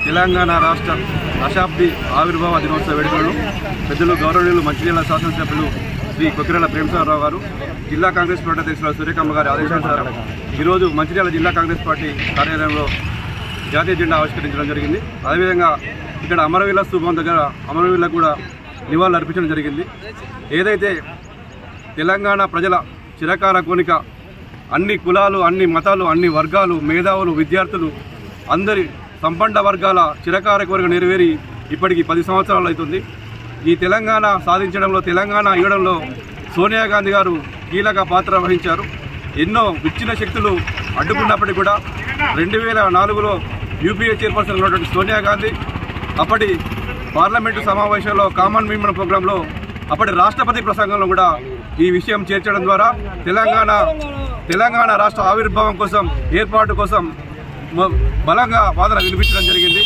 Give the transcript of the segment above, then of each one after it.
తెలంగాణ రాష్ట్ర దశాబ్ది ఆవిర్భావ దినోత్సవ వేడుకలను పెద్దలు గౌరవనీయులు మంచిర్యాల శాసనసభ్యులు శ్రీ కొక్కిరెడ్డి ప్రేమసాగరరావు గారు, జిల్లా కాంగ్రెస్ పార్టీ అధ్యక్షులు సూర్యకమ్మ గారి ఆదేశానుసారం ఈరోజు మంచిర్యాల జిల్లా కాంగ్రెస్ పార్టీ కార్యాలయంలో జాతీయ జెండా ఆవిష్కరించడం జరిగింది. అదేవిధంగా ఇక్కడ అమరవీరుల స్థూపం దగ్గర అమరవీరులకు కూడా నివాళులు అర్పించడం జరిగింది. ఏదైతే తెలంగాణ ప్రజల చిరకాల కోరిక, అన్ని కులాలు, అన్ని మతాలు, అన్ని వర్గాలు, మేధావులు, విద్యార్థులు అందరి సంపన్న వర్గాల చిరకాల కోరిక నెరవేరి ఇప్పటికి 10 సంవత్సరాలు అవుతుంది. ఈ తెలంగాణ సాధించడంలో, తెలంగాణ ఇవ్వడంలో సోనియా గాంధీ గారు కీలక పాత్ర వహించారు. ఎన్నో విచ్ఛిన్న శక్తులు అడ్డుకున్నప్పటికీ కూడా 2004లో యూపీఏ చైర్పర్సన్ ఉన్నటువంటి సోనియా గాంధీ అప్పటి పార్లమెంటు సమావేశంలో కామన్ మీమన్ ప్రోగ్రాంలో అప్పటి రాష్ట్రపతి ప్రసంగంలో కూడా ఈ విషయం చేర్చడం ద్వారా తెలంగాణ రాష్ట్ర ఆవిర్భావం కోసం, ఏర్పాటు కోసం బలంగా వాదన వినిపించడం జరిగింది.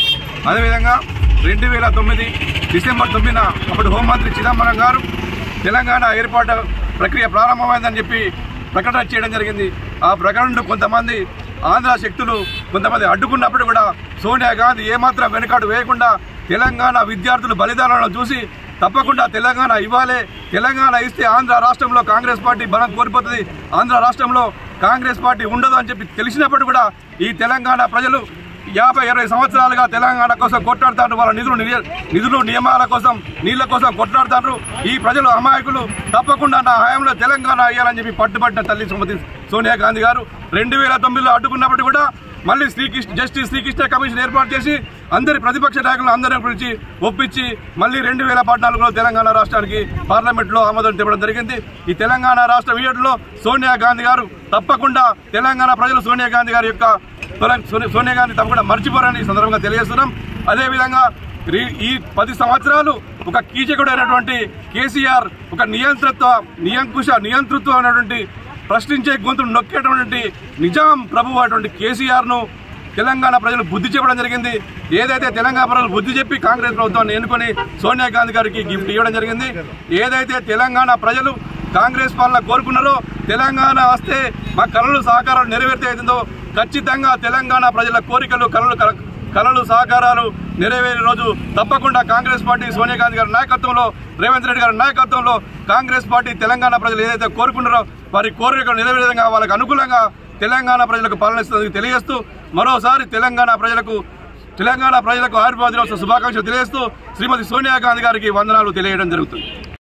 అదేవిధంగా 2009 డిసెంబర్ 9న అప్పటి హోంమంత్రి చిదంబరం గారు తెలంగాణ ఏర్పాటు ప్రక్రియ ప్రారంభమైందని చెప్పి ప్రకటన చేయడం జరిగింది. ఆ ప్రకటనను కొంతమంది ఆంధ్ర శక్తులు కొంతమంది అడ్డుకున్నప్పుడు కూడా సోనియా గాంధీ ఏమాత్రం వెనుకాడు వేయకుండా తెలంగాణ విద్యార్థుల బలిదానాలను చూసి తప్పకుండా తెలంగాణ ఇవ్వాలి, తెలంగాణ ఇస్తే ఆంధ్ర రాష్ట్రంలో కాంగ్రెస్ పార్టీ బలం కోల్పోతుంది, ఆంధ్ర రాష్ట్రంలో కాంగ్రెస్ పార్టీ ఉండదు అని చెప్పి తెలిసినప్పుడు కూడా ఈ తెలంగాణ ప్రజలు 50-20 సంవత్సరాలుగా తెలంగాణ కోసం కొట్లాడుతారు. వాళ్ళ నిధులు నియమాల కోసం, నీళ్ల కోసం కొట్లాడుతారు. ఈ ప్రజలు అమాయకులు, తప్పకుండా నా హయాంలో తెలంగాణ అయ్యాలని చెప్పి పట్టుబట్టిన తల్లి శ్రీమతి సోనియా గాంధీ గారు 2009లో అడ్డుకున్నప్పుడు కూడా మళ్ళీ జస్టిస్ శ్రీకృష్ణ కమిషన్ ఏర్పాటు చేసి అందరి ప్రతిపక్ష నాయకులను అందరినీ పిలిచి ఒప్పించి మళ్ళీ 2014లో తెలంగాణ రాష్ట్రానికి పార్లమెంట్లో ఆమోదం తెప్పడం జరిగింది. ఈ తెలంగాణ రాష్ట్ర విజయంలో సోనియా గాంధీ గారు తప్పకుండా తెలంగాణ ప్రజలు సోనియా గాంధీ గారి యొక్క సోనియా గాంధీ తప్పకుండా మర్చిపోరని ఈ సందర్భంగా తెలియజేస్తున్నాం. అదేవిధంగా ఈ 10 సంవత్సరాలు ఒక కీచకుడైనటువంటి కేసీఆర్ ఒక నియంతృత్వం అనేటువంటి ప్రశ్నించే గొంతును నొక్కేటువంటి నిజాం ప్రభు అటువంటి కేసీఆర్ను తెలంగాణ ప్రజలు బుద్ధి చెప్పడం జరిగింది. ఏదైతే తెలంగాణ ప్రజలు బుద్ధి చెప్పి కాంగ్రెస్ ప్రభుత్వాన్ని ఎన్నుకొని సోనియా గాంధీ గారికి గిఫ్ట్ ఇవ్వడం జరిగింది. ఏదైతే తెలంగాణ ప్రజలు కాంగ్రెస్ పాలన కోరుకున్నారో, తెలంగాణ వస్తే మా కళలు సహకారాలు నెరవేర్తుందో ఖచ్చితంగా తెలంగాణ ప్రజల కోరికలు, కళలు సహకారాలు నెరవేరే రోజు తప్పకుండా కాంగ్రెస్ పార్టీ సోనియా గాంధీ గారి నాయకత్వంలో, రేవంత్ రెడ్డి గారి నాయకత్వంలో కాంగ్రెస్ పార్టీ తెలంగాణ ప్రజలు ఏదైతే కోరుకున్నారో వారి కోరికలు నెరవేరే విధంగా వాళ్ళకు అనుకూలంగా తెలంగాణ ప్రజలకు పాలనిస్తుందని తెలియజేస్తూ మరోసారి తెలంగాణ ప్రజలకు ఆవిర్భావ దినోత్సవ శుభాకాంక్షలు తెలియజేస్తూ శ్రీమతి సోనియా గాంధీ గారికి వందనాలు తెలియజేయడం జరుగుతుంది.